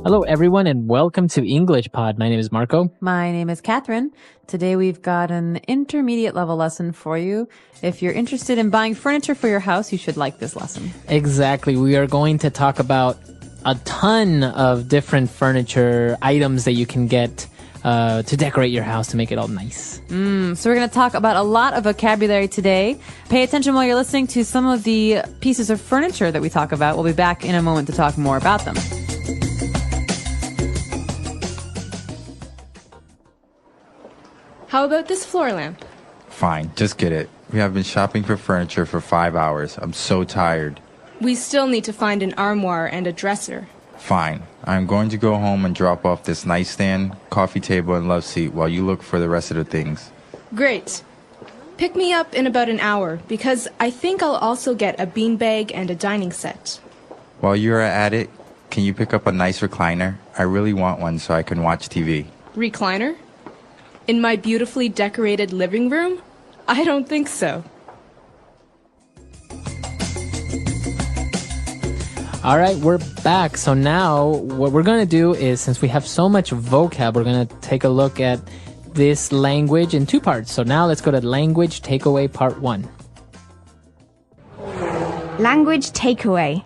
Hello, everyone, and welcome to English Pod. My name is Marco. My name is Catherine. Today we've got an intermediate level lesson for you. If you're interested in buying furniture for your house, you should like this lesson. Exactly. We are going to talk about a ton of different furniture items that you can get to decorate your house to make it all nice. So we're going to talk about a lot of vocabulary today. Pay attention while you're listening to some of the pieces of furniture that we talk about. We'll be back in a moment to talk more about them. How about this floor lamp? Fine, just get it. We have been shopping for furniture for 5 hours. I'm so tired. We still need to find an armoire and a dresser. Fine. I'm going to go home and drop off this nightstand, coffee table, and love seat while you look for the rest of the things. Great. Pick me up in about an hour, because I think I'll also get a beanbag and a dining set. While you're at it, can you pick up a nice recliner? I really want one so I can watch TV. Recliner? In my beautifully decorated living room? I don't think so. All right, we're back. So now what we're going to do is, since we have so much vocab, we're going to take a look at this language in two parts. So now let's go to language takeaway part 1. Language takeaway.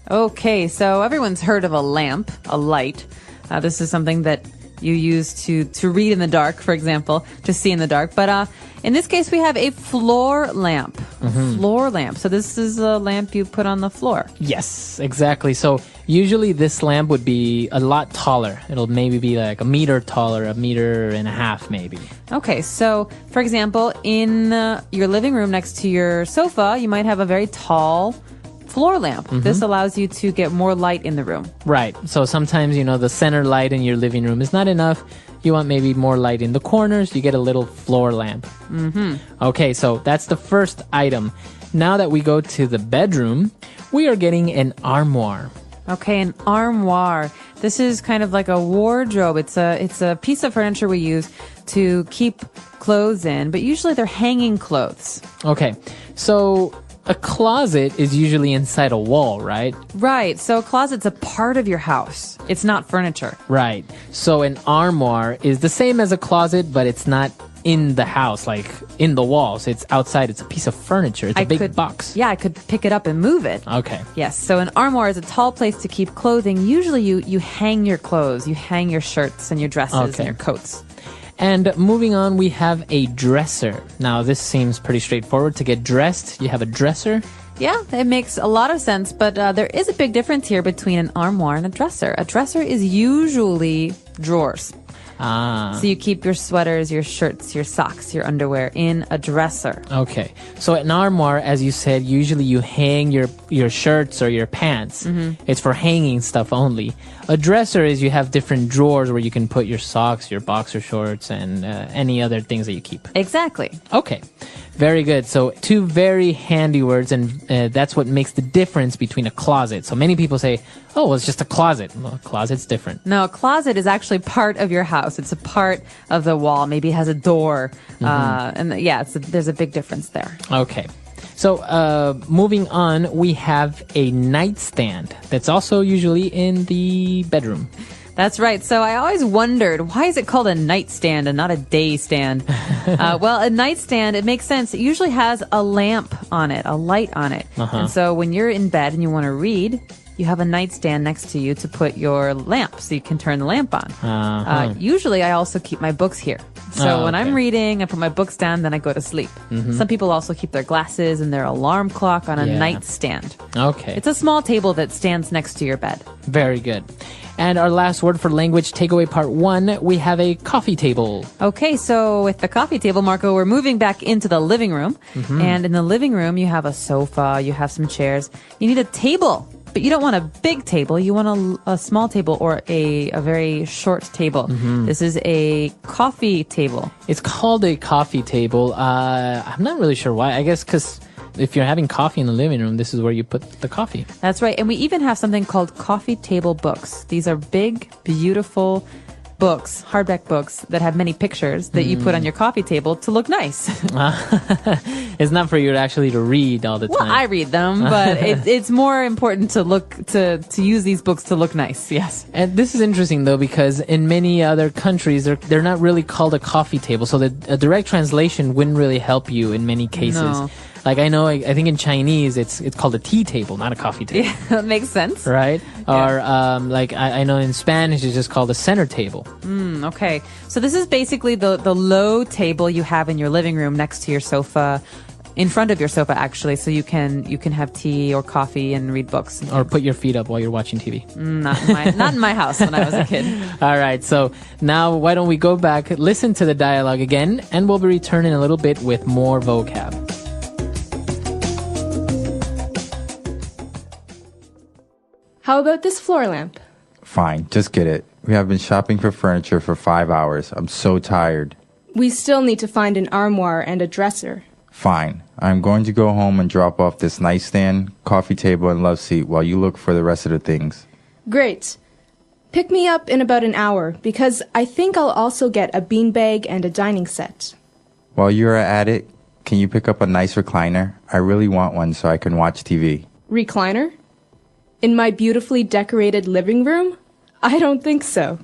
Okay, so everyone's heard of a lamp, a light. This is something that you use to read in the dark, for example, to see in the dark. But in this case, we have a floor lamp. Floor lamp. So this is a lamp you put on the floor. Yes, exactly. So usually this lamp would be a lot taller. It'll maybe be like a meter taller, 1.5 meters maybe. Okay, so for example, in your living room next to your sofa, you might have a very tall floor lamp. This allows you to get more light in the room. Right. So sometimes, the center light in your living room is not enough. You want maybe more light in the corners. You get a little floor lamp. Okay, so that's the first item. Now that we go to the bedroom, we are getting an armoire. Okay, an armoire. This is kind of like a wardrobe. It's a piece of furniture we use to keep clothes in, but usually they're hanging clothes. Okay, so a closet is usually inside a wall, right? Right. So a closet's a part of your house. It's not furniture. Right. So an armoire is the same as a closet, but it's not in the house, like in the walls. It's outside. It's a piece of furniture. It's a big box. Yeah, I could pick it up and move it. Okay. Yes. So an armoire is a tall place to keep clothing. Usually you hang your clothes. You hang your shirts and your dresses and your coats. And moving on, we have a dresser. Now, this seems pretty straightforward. To get dressed, you have a dresser. Yeah, it makes a lot of sense, but there is a big difference here between an armoire and a dresser. A dresser is usually drawers. So you keep your sweaters, your shirts, your socks, your underwear in a dresser. Okay. So an armoire, as you said, usually you hang your shirts or your pants. It's for hanging stuff only. A dresser is you have different drawers where you can put your socks, your boxer shorts, and any other things that you keep. Exactly. Okay. Very good. So two very handy words, and that's what makes the difference between a closet. So many people say, oh, well, it's just a closet. Well, a closet's different. No, a closet is actually part of your house. It's a part of the wall. Maybe it has a door. There's a big difference there. Okay. So moving on, we have a nightstand that's also usually in the bedroom. That's right. So I always wondered, why is it called a nightstand and not a day stand? Well, a nightstand, it makes sense. It usually has a lamp on it, a light on it. And so when you're in bed and you want to read, you have a nightstand next to you to put your lamp so you can turn the lamp on. Usually I also keep my books here. So when I'm reading, I put my books down, then I go to sleep. Some people also keep their glasses and their alarm clock on a nightstand. Okay. It's a small table that stands next to your bed. Very good. And our last word for language takeaway part 1, we have a coffee table. Okay, so with the coffee table, Marco, we're moving back into the living room. And in the living room, you have a sofa, you have some chairs. You need a table, but you don't want a big table. You want a small table or a very short table. This is a coffee table. It's called a coffee table. I'm not really sure why. I guess because if you're having coffee in the living room, this is where you put the coffee. That's right. And we even have something called coffee table books. These are big, beautiful books, hardback books that have many pictures that you put on your coffee table to look nice. It's not for you to actually to read all the time. Well, I read them, but it's more important to use these books to look nice. Yes. And this is interesting though, because in many other countries, they're not really called a coffee table. So a direct translation wouldn't really help you in many cases. No. Like I know, I think in Chinese, it's called a tea table, not a coffee table. Yeah, that makes sense. Right? Yeah. Or like I know in Spanish, it's just called a center table. Okay. So this is basically the low table you have in your living room next to your sofa. In front of your sofa, actually, so you can have tea or coffee and read books. Or put your feet up while you're watching TV. Not in my house when I was a kid. All right, so now why don't we go back, listen to the dialogue again, and we'll be returning a little bit with more vocab. How about this floor lamp? Fine, just get it. We have been shopping for furniture for 5 hours. I'm so tired. We still need to find an armoire and a dresser. Fine. I'm going to go home and drop off this nightstand, coffee table, and love seat while you look for the rest of the things. Great. Pick me up in about an hour, because I think I'll also get a beanbag and a dining set. While you're at it, can you pick up a nice recliner? I really want one so I can watch TV. Recliner? In my beautifully decorated living room? I don't think so.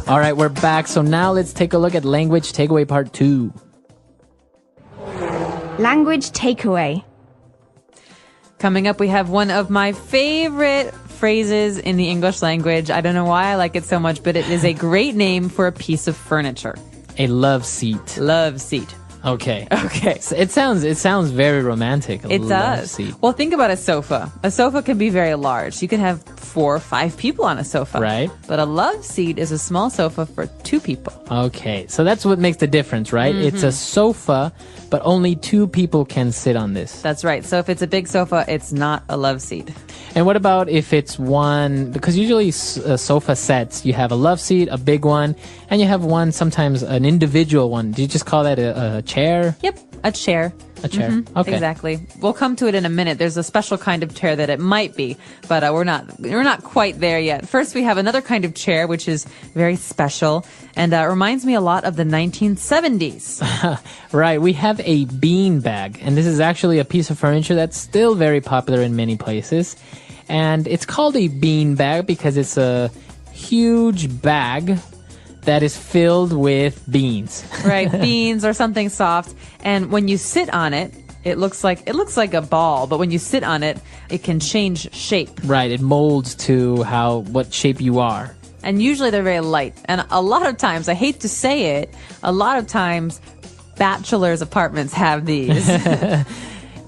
All right, we're back. So now let's take a look at language takeaway part 2. Language takeaway. Coming up, we have one of my favorite phrases in the English language. I don't know why I like it so much, but it is a great name for a piece of furniture. A love seat. Love seat. Okay. Okay. So it sounds very romantic. It does. Seat. Well, think about a sofa. A sofa can be very large. You can have 4 or 5 people on a sofa. Right. But a love seat is a small sofa for 2 people. Okay. So that's what makes the difference, right? It's a sofa, but only 2 people can sit on this. That's right. So if it's a big sofa, it's not a love seat. And what about if it's one, because usually sofa sets, you have a love seat, a big one, and you have one, sometimes an individual one. Do you just call that a chair? Yep, a chair. A chair. Okay. Exactly. We'll come to it in a minute. There's a special kind of chair that it might be, but we're not quite there yet. First, we have another kind of chair, which is very special and reminds me a lot of the 1970s. Right. We have a bean bag, and this is actually a piece of furniture that's still very popular in many places. And it's called a bean bag because it's a huge bag that is filled with beans. Right, beans or something soft. And when you sit on it, it looks like a ball, but when you sit on it, it can change shape. Right, it molds to what shape you are. And usually they're very light. And a lot of times, I hate to say it, a lot of times bachelors' apartments have these.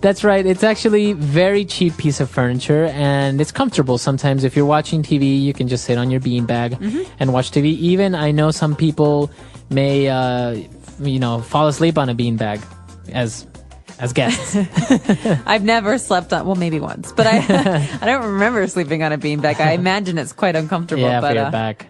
That's right. It's actually very cheap piece of furniture, and it's comfortable. Sometimes if you're watching TV, you can just sit on your beanbag and watch TV. Even I know some people may, fall asleep on a beanbag as guests. I've never slept on, well, maybe once, but I don't remember sleeping on a beanbag. I imagine it's quite uncomfortable. Yeah, for your back.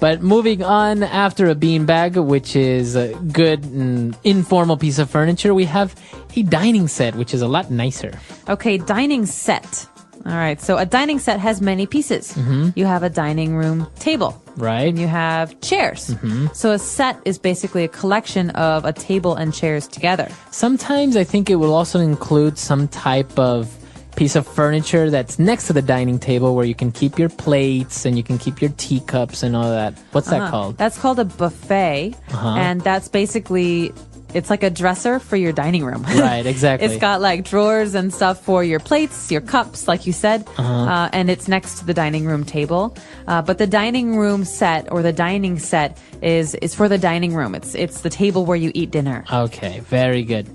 But moving on, after a beanbag, which is a good and informal piece of furniture, we have a dining set, which is a lot nicer. Okay, dining set. All right, so a dining set has many pieces. You have a dining room table. Right. And you have chairs. So a set is basically a collection of a table and chairs together. Sometimes I think it will also include some type of piece of furniture that's next to the dining table where you can keep your plates and you can keep your teacups and all that. What's that called? That's called a buffet. And that's basically, it's like a dresser for your dining room. Right, exactly. It's got like drawers and stuff for your plates, your cups, like you said. And it's next to the dining room table. But the dining room set or the dining set is for the dining room. It's the table where you eat dinner. Okay, very good.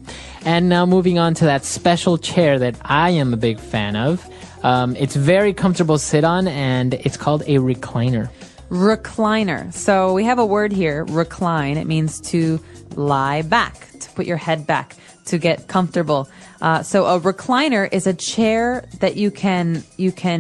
And now moving on to that special chair that I am a big fan of. It's very comfortable to sit on, and it's called a recliner. Recliner. So we have a word here, recline. It means to lie back, to put your head back, to get comfortable. So a recliner is a chair that you can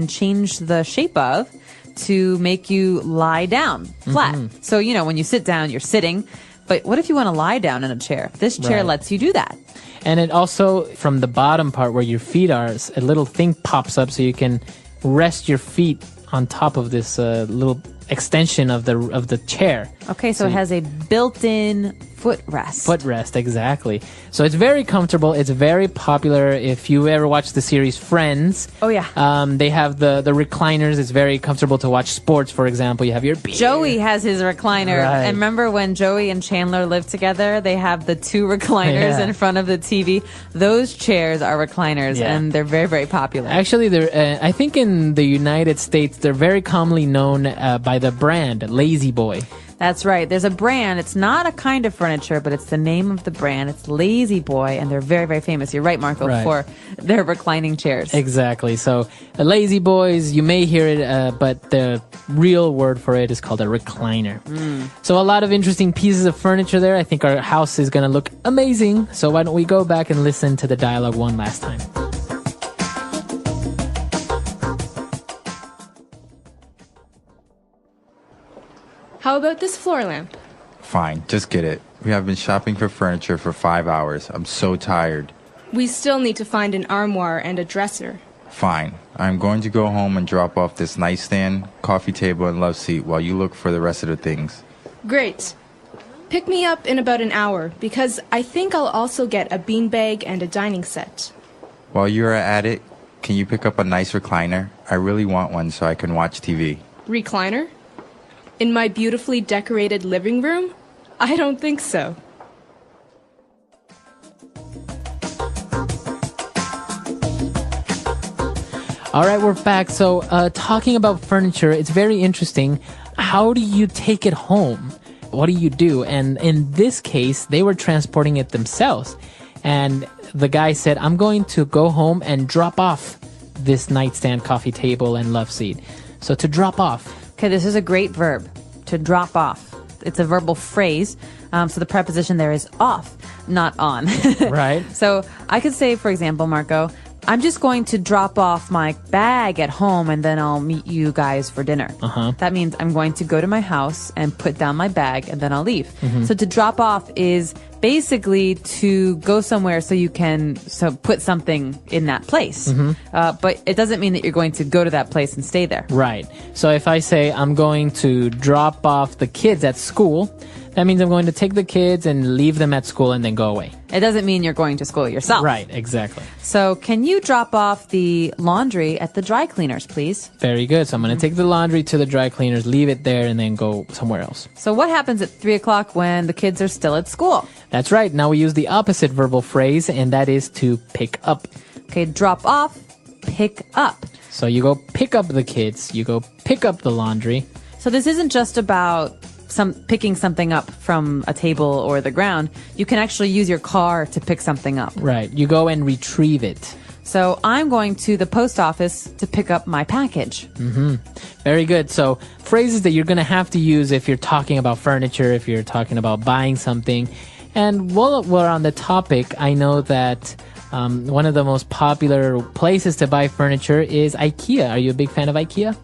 change the shape of to make you lie down flat. So, when you sit down, you're sitting. But what if you want to lie down in a chair? This chair lets you do that. And it also, from the bottom part where your feet are, a little thing pops up so you can rest your feet on top of this little extension of the chair. Okay, so it has a built-in footrest. Footrest, exactly. So it's very comfortable. It's very popular. If you ever watched the series Friends, Oh, yeah. they have the recliners. It's very comfortable to watch sports. For example, you have your beer. Joey has his recliner. Right. And remember when Joey and Chandler lived together? They have the two recliners Yeah. in front of the TV. Those chairs are recliners, Yeah. and they're very, very popular. Actually, they're. I think in the United States, they're very commonly known by the brand Lazy Boy. That's right. There's a brand. It's not a kind of furniture, but it's the name of the brand. It's Lazy Boy, and they're very, very famous. You're right, Marco, Right. for their reclining chairs. Exactly. So the Lazy Boys, you may hear it, but the real word for it is called a recliner. So a lot of interesting pieces of furniture there. I think our house is going to look amazing. So why don't we go back and listen to the dialogue one last time? How about this floor lamp? Fine, just get it. We have been shopping for furniture for 5 hours. I'm so tired. We still need to find an armoire and a dresser. Fine. I'm going to go home and drop off this nightstand, coffee table, and love seat while you look for the rest of the things. Great. Pick me up in about an hour, because I think I'll also get a beanbag and a dining set. While you're at it, can you pick up a nice recliner? I really want one so I can watch TV. Recliner? In my beautifully decorated living room? I don't think so. All right, we're back. So talking about furniture, it's very interesting. How do you take it home? What do you do? And in this case, they were transporting it themselves. And the guy said, I'm going to go home and drop off this nightstand, coffee table, and love seat. So to drop off. Okay, this is a great verb, to drop off. It's a verbal phrase, so the preposition there is off, not on. Right. So I could say, for example, Marco, I'm just going to drop off my bag at home and then I'll meet you guys for dinner. That means I'm going to go to my house and put down my bag and then I'll leave. So to drop off is basically to go somewhere so you can put something in that place. But it doesn't mean that you're going to go to that place and stay there. Right. So if I say I'm going to drop off the kids at school, that means I'm going to take the kids and leave them at school and then go away. It doesn't mean you're going to school yourself. Right, exactly. So can you drop off the laundry at the dry cleaners, please? Very good. So I'm going to take the laundry to the dry cleaners, leave it there, and then go somewhere else. So what happens at 3 o'clock when the kids are still at school? That's right. Now we use the opposite verbal phrase, and that is to pick up. Okay, drop off, pick up. So you go pick up the kids, you go pick up the laundry. So this isn't just about picking something up from a table or the ground. You can actually use your car to pick something up. Right. You go and retrieve it. So I'm going to the post office to pick up my package. Very good. So phrases that you're going to have to use if you're talking about furniture, if you're talking about buying something. And while we're on the topic, I know that one of the most popular places to buy furniture is IKEA. Are you a big fan of IKEA?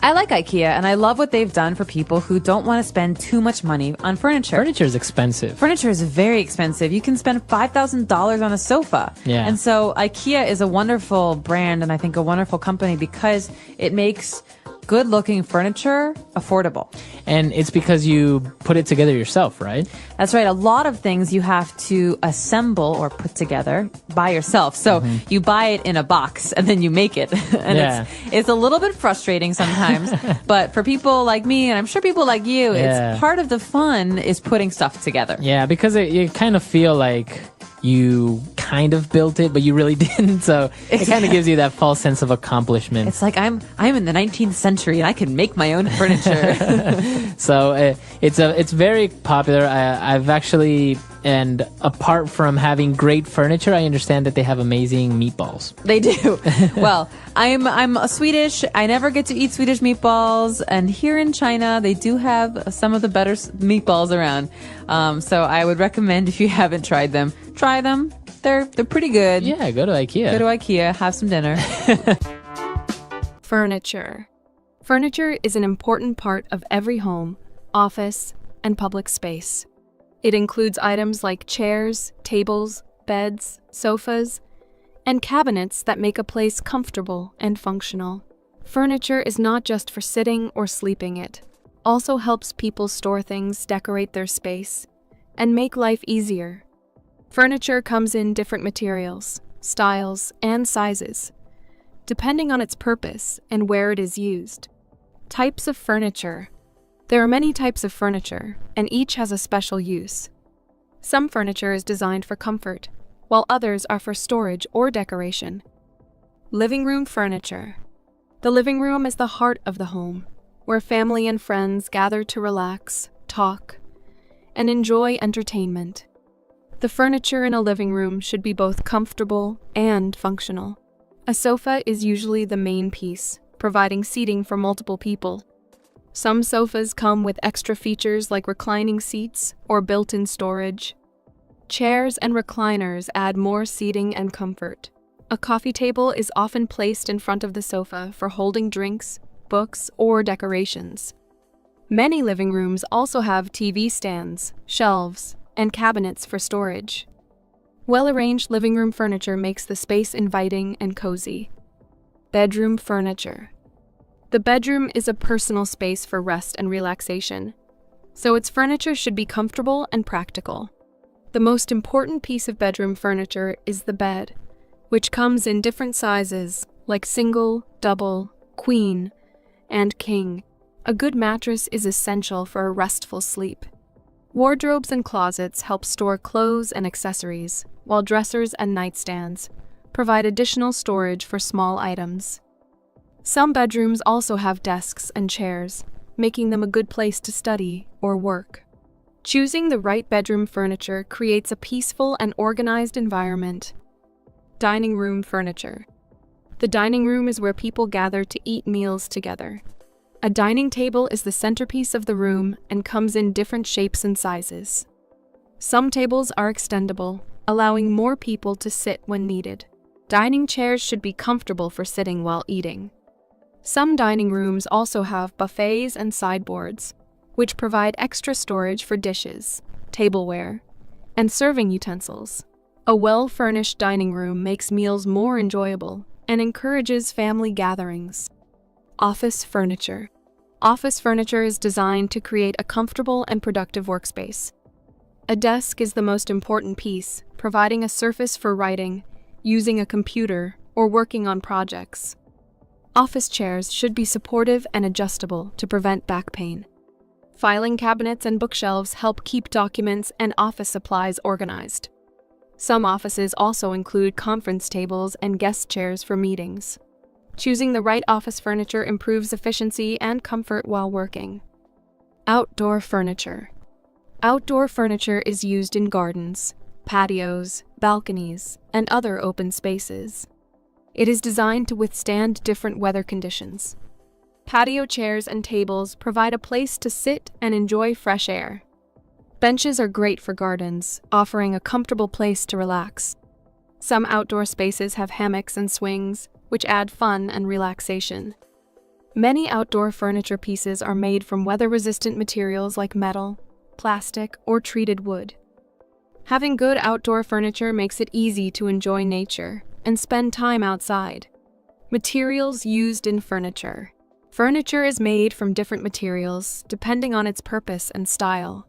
I like IKEA, and I love what they've done for people who don't want to spend too much money on furniture. Furniture is expensive. Furniture is very expensive. You can spend $5,000 on a sofa. Yeah. And so IKEA is a wonderful brand and I think a wonderful company because it makes good-looking furniture affordable. And it's because you put it together yourself, right? That's right. A lot of things you have to assemble or put together by yourself. So you buy it in a box and then you make it. And Yeah. it's a little bit frustrating sometimes. But for people like me, and I'm sure people like you, Yeah. it's part of the fun is putting stuff together. Yeah, because you kind of feel like you kind of built it, but you really didn't. So it kind of gives you that false sense of accomplishment. It's like I'm in the 19th century and I can make my own furniture. So it's very popular. I've actually, and apart from having great furniture, I understand that they have amazing meatballs. They do. Well, I'm a Swedish. I never get to eat Swedish meatballs, and here in China, they do have some of the better meatballs around. So I would recommend if you haven't tried them, try them. They're pretty good. Yeah, go to IKEA. Go to IKEA, have some dinner. Furniture. Furniture is an important part of every home, office, and public space. It includes items like chairs, tables, beds, sofas, and cabinets that make a place comfortable and functional. Furniture is not just for sitting or sleeping, it also helps people store things, decorate their space, and make life easier. Furniture comes in different materials, styles, and sizes, depending on its purpose and where it is used. Types of furniture. There are many types of furniture, and each has a special use. Some furniture is designed for comfort, while others are for storage or decoration. Living room furniture. The living room is the heart of the home, where family and friends gather to relax, talk, and enjoy entertainment. The furniture in a living room should be both comfortable and functional. A sofa is usually the main piece, providing seating for multiple people. Some sofas come with extra features like reclining seats or built-in storage. Chairs and recliners add more seating and comfort. A coffee table is often placed in front of the sofa for holding drinks, books, or decorations. Many living rooms also have TV stands, shelves, and cabinets for storage. Well-arranged living room furniture makes the space inviting and cozy. Bedroom furniture. The bedroom is a personal space for rest and relaxation, so its furniture should be comfortable and practical. The most important piece of bedroom furniture is the bed, which comes in different sizes like single, double, queen, and king. A good mattress is essential for a restful sleep. Wardrobes and closets help store clothes and accessories, while dressers and nightstands provide additional storage for small items. Some bedrooms also have desks and chairs, making them a good place to study or work. Choosing the right bedroom furniture creates a peaceful and organized environment. Dining room furniture. The dining room is where people gather to eat meals together. A dining table is the centerpiece of the room and comes in different shapes and sizes. Some tables are extendable, allowing more people to sit when needed. Dining chairs should be comfortable for sitting while eating. Some dining rooms also have buffets and sideboards, which provide extra storage for dishes, tableware, and serving utensils. A well-furnished dining room makes meals more enjoyable and encourages family gatherings. Office furniture. Office furniture is designed to create a comfortable and productive workspace. A desk is the most important piece, providing a surface for writing, using a computer, or working on projects. Office chairs should be supportive and adjustable to prevent back pain. Filing cabinets and bookshelves help keep documents and office supplies organized. Some offices also include conference tables and guest chairs for meetings. Choosing the right office furniture improves efficiency and comfort while working. Outdoor furniture. Outdoor furniture is used in gardens, patios, balconies, and other open spaces. It is designed to withstand different weather conditions. Patio chairs and tables provide a place to sit and enjoy fresh air. Benches are great for gardens, offering a comfortable place to relax. Some outdoor spaces have hammocks and swings, which add fun and relaxation. Many outdoor furniture pieces are made from weather-resistant materials like metal, plastic, or treated wood. Having good outdoor furniture makes it easy to enjoy nature and spend time outside. Materials used in furniture. Furniture is made from different materials, depending on its purpose and style.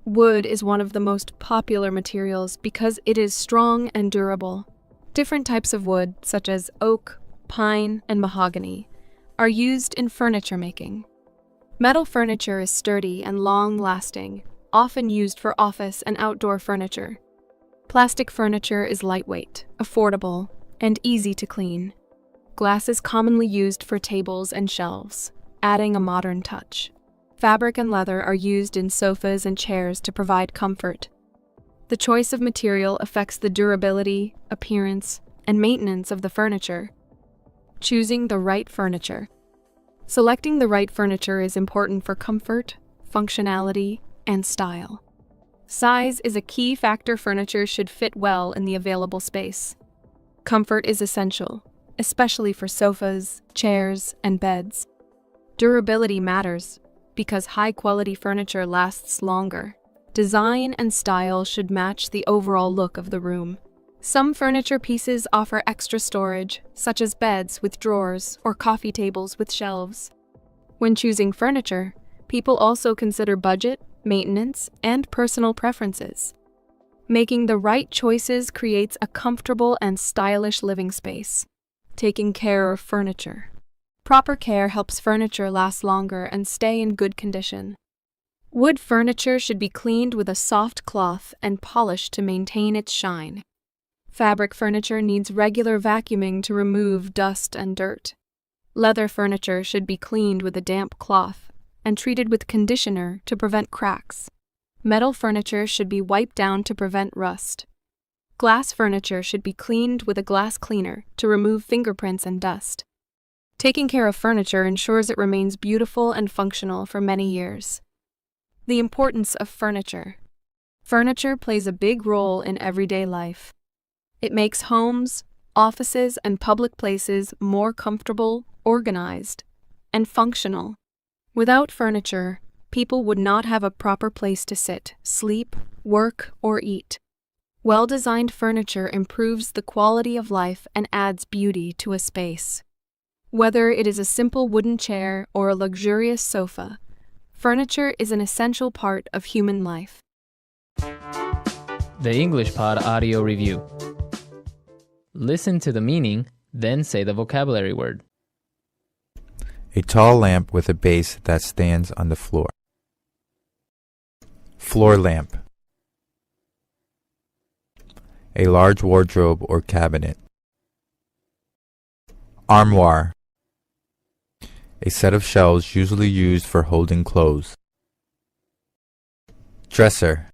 Wood is one of the most popular materials because it is strong and durable. Different types of wood, such as oak, pine, and mahogany, are used in furniture making. Metal furniture is sturdy and long-lasting, often used for office and outdoor furniture. Plastic furniture is lightweight, affordable, and easy to clean. Glass is commonly used for tables and shelves, adding a modern touch. Fabric and leather are used in sofas and chairs to provide comfort. The choice of material affects the durability, appearance, and maintenance of the furniture. Choosing the right furniture. Selecting the right furniture is important for comfort, functionality, and style. Size is a key factor. Furniture should fit well in the available space. Comfort is essential, especially for sofas, chairs, and beds. Durability matters because high-quality furniture lasts longer. Design and style should match the overall look of the room. Some furniture pieces offer extra storage, such as beds with drawers or coffee tables with shelves. When choosing furniture, people also consider budget, maintenance, and personal preferences. Making the right choices creates a comfortable and stylish living space. Taking care of furniture. Proper care helps furniture last longer and stay in good condition. Wood furniture should be cleaned with a soft cloth and polished to maintain its shine. Fabric furniture needs regular vacuuming to remove dust and dirt. Leather furniture should be cleaned with a damp cloth and treated with conditioner to prevent cracks. Metal furniture should be wiped down to prevent rust. Glass furniture should be cleaned with a glass cleaner to remove fingerprints and dust. Taking care of furniture ensures it remains beautiful and functional for many years. The importance of furniture. Furniture plays a big role in everyday life. It makes homes, offices, and public places more comfortable, organized, and functional. Without furniture, people would not have a proper place to sit, sleep, work, or eat. Well-designed furniture improves the quality of life and adds beauty to a space. Whether it is a simple wooden chair or a luxurious sofa, furniture is an essential part of human life. The English Pod Audio Review. Listen to the meaning, then say the vocabulary word. A tall lamp with a base that stands on the floor. Floor lamp. A large wardrobe or cabinet. Armoire. A set of shelves usually used for holding clothes. Dresser.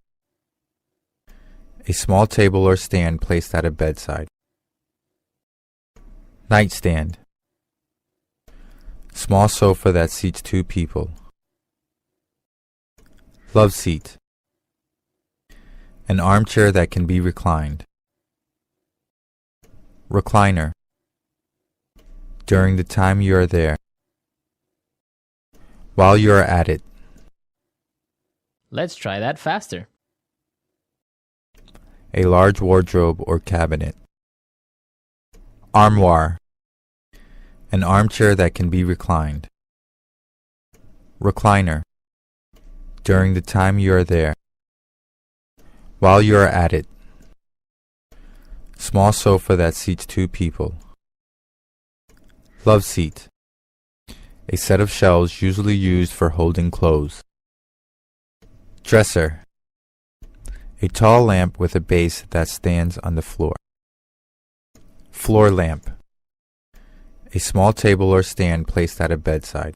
A small table or stand placed at a bedside. Nightstand. Small sofa that seats two people. Love seat. An armchair that can be reclined. Recliner. During the time you are there. While you are at it. Let's try that faster. A large wardrobe or cabinet. Armoire. An armchair that can be reclined. Recliner. During the time you are there. While you are at it. Small sofa that seats two people. Love seat. A set of shelves usually used for holding clothes. Dresser. A tall lamp with a base that stands on the floor. Floor lamp. A small table or stand placed at a bedside.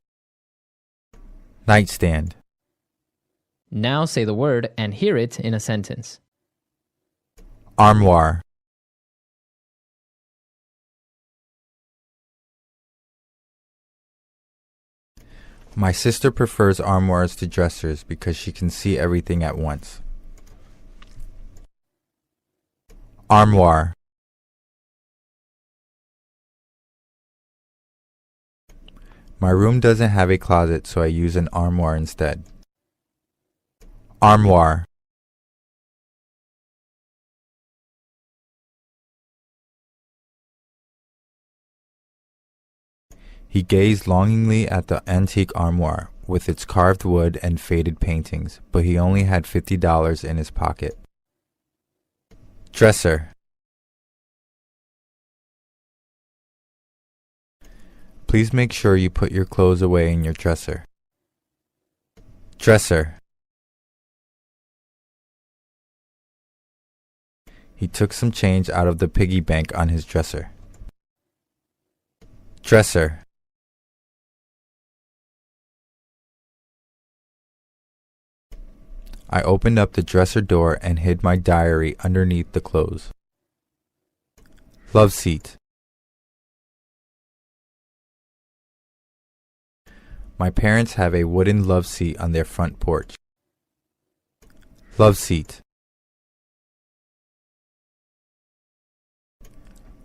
Nightstand. Now say the word and hear it in a sentence. Armoire. My sister prefers armoires to dressers because she can see everything at once. Armoire. My room doesn't have a closet, so I use an armoire instead. Armoire. He gazed longingly at the antique armoire, with its carved wood and faded paintings, but he only had $50 in his pocket. Dresser. Please make sure you put your clothes away in your dresser. Dresser. He took some change out of the piggy bank on his dresser. Dresser. I opened up the dresser door and hid my diary underneath the clothes. Love seat. My parents have a wooden love seat on their front porch. Love seat.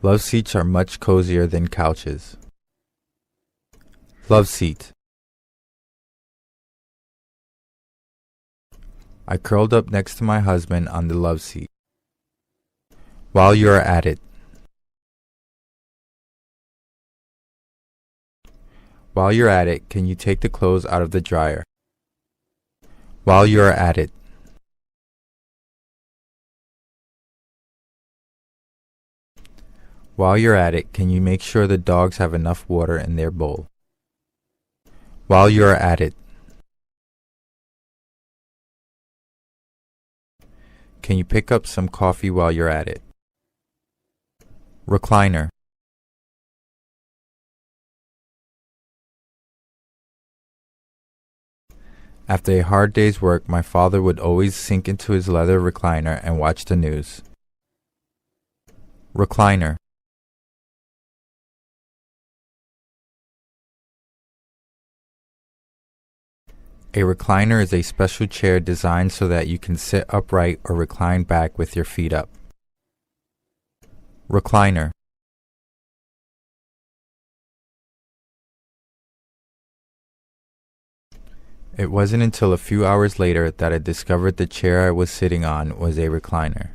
Love seats are much cozier than couches. Love seat. I curled up next to my husband on the love seat. While you are at it. While you're at it, can you take the clothes out of the dryer? While you are at it. While you're at it, can you make sure the dogs have enough water in their bowl? While you are at it. Can you pick up some coffee while you're at it? Recliner. After a hard day's work, my father would always sink into his leather recliner and watch the news. Recliner. A recliner is a special chair designed so that you can sit upright or recline back with your feet up. Recliner. It wasn't until a few hours later that I discovered the chair I was sitting on was a recliner.